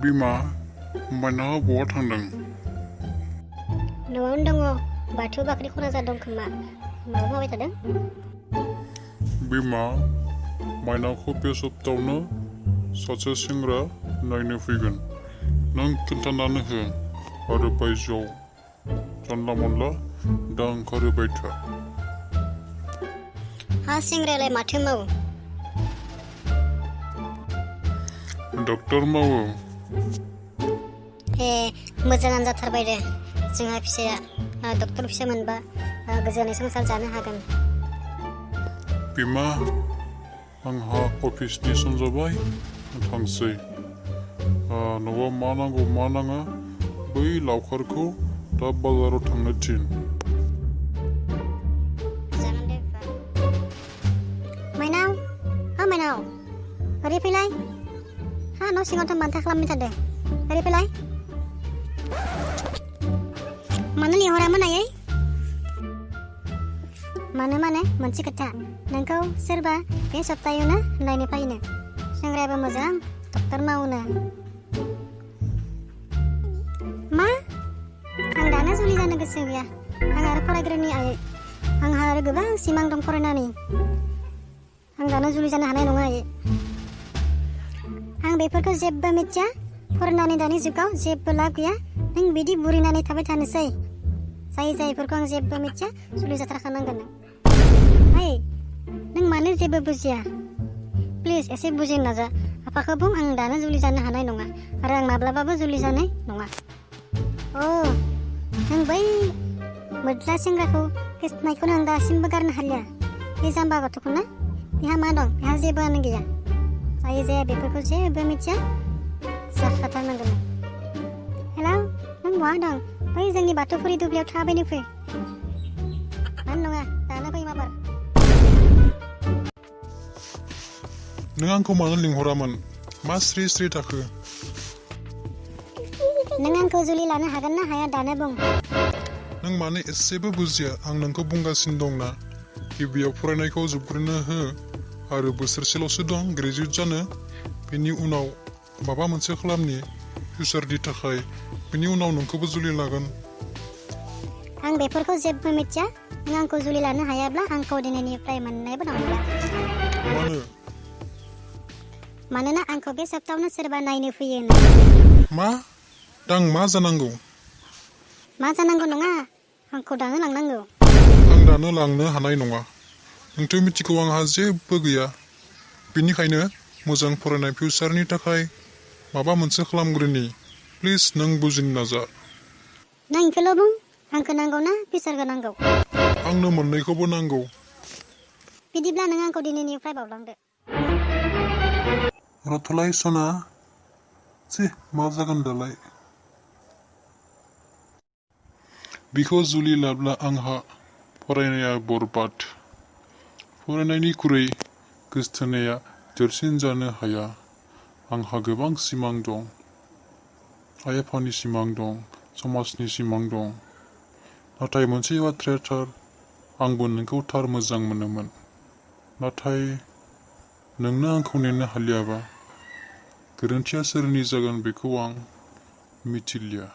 बिमा माइनावा बहा थांदों? न'आवनो दङ बाथौ बाख्रि खना जादों खोमा माबा मावबाय थादों। बिमा माइनावखौ बे सप्तायावनो सासे सेंग्रा नायनो फैगोन नों खोन्थानानै हो आरो बायजोआव जानला मोनला दा ओंखारबाय था। हा सेंग्रायालाय माथो मावो? डक्टर मावो। ए मोजाङानो जाथारबाय दे जोंहा फिसाया डक्टर फिसा मोनबा गोजोनै संसार जानो हागोन। बिमा आंहा अफिसनि सम जाबाय थांसै। न'आव मा नांगौ मा नाङा बै लावखारखौ दा बाजाराव थांनो थिन। जागोन दे बिफा। माइनाव माइनाव ओरै फैलाय। हा न' सिङावथ' मानथा खालामबाय थादो ओरै फैलाय। मानो लिंहरामोन आयै? मानो माने मोनसे खोथा नोंखौ सोरबा बे सप्तायावनो नायनो फैनो सेंग्रायाबो मोजां डक्टर मावोनो। मा? आं दानो जुलि जानो गोसो गैया। आं आरो फरायग्रोनि आयै। आंहा आरो गोबां सिमां दं फरायनानै। आं दानो जुलि जानो हानाय नङा आयै। आं बेफोरखौ जेबो मिथिया। फरायनानै दानि जुगाव जेबो लाब गैया। नों बिदि बुरिनानै थाबाय थानोसै। जायफोरखौ आं जेबो मिथिया जुलि जाथारखानांगोन नों। ओइ नों मानो जेबो बुजिया? प्लिज एसे बुजिनो नाजा। आफाखौ बुं आं दानो जुलि जानो हानाय नङा आरो आं माब्लाबाबो जुलि जानाय नङा। नों बै मोद्ला सेंग्राखौ गोसोथोनायखौनो आं दासिमबो गारनो हालिया। बे जाम्बा गथ'खौ ना बेहा मा दं? बेहा जेबोआनो गैया। जाया बेफोरखौ जेबो मिथिया जाखाथारनांगोन। हेलौ नों बहा दं? बै जोंनि बाथौफुरि दुब्लियाव थाबैनो फै। मानो नङा दानो फै माबार। नों आंखौ मानो लिंहरामोन? मा स्रि स्रि थाखो? नों आंखौ जुलि लानो हागोन ना हाया दानो बुं। नों मानो एसेबो बुजिया? आं नोंखौ बुंगासिनो दंना गिबियाव फरायनायखौ जोबग्रोनो हो आरो बोसोरसेल'सो दं ग्रेजुवेट जानो। बेनि उनाव माबा मोनसे खालामनि फिउचारनि थाखाय। बेनि उनाव नोंखौबो जुलि लागोन। आं बेफोरखौ जेबो मिथिया। नों आंखौ जुलि लानो हायाब्ला आंखौ दिनैनिफ्राय मोननायबो नंला। मानो? मानोना आंखौ बे सप्तायावनो सोरबा नायनो फैयो। मा? दा आं मा जानांगौ? मा जानांगौ नङा आंखौ दानो लांनांगौ। आं दानो लांनो हानाय नङा। नोंथ' मिथिगौ आंहा जेबो गैया। बेनिखायनो मोजां फरायनाय फिउचारनि थाखाय माबा मोनसे खालामग्रोनि। प्लिज नों बुजिनो नाजा। नों इखौल' बुं आंखौ नांगौ ना फिउचारखौ नांगौ? आंनो मोननैखौबो नांगौ। बिदिब्ला नों आंखौ दिनैनिफ्राय बावलांदो। रथलाय सना मा जागोन दालाय? बिखौ जुलि लाब्ला आंहा फरायनाया बरबाद। फरायनायनिख्रुइ गोसोथोनाया देरसिन जानो हाया। आंहा गोबां सिमां दं। आइ आफानि सिमां दं, समाजनि सिमां दं। नाथाय मोनसे बाथ्राया थार, आंबो नोंखौ थार मोजां मोनोमोन। नाथाय नोंनो आंखौ नेनो हालियाबा गोरोन्थिया सोरनि जागोन बेखौ आं मिथिलिया।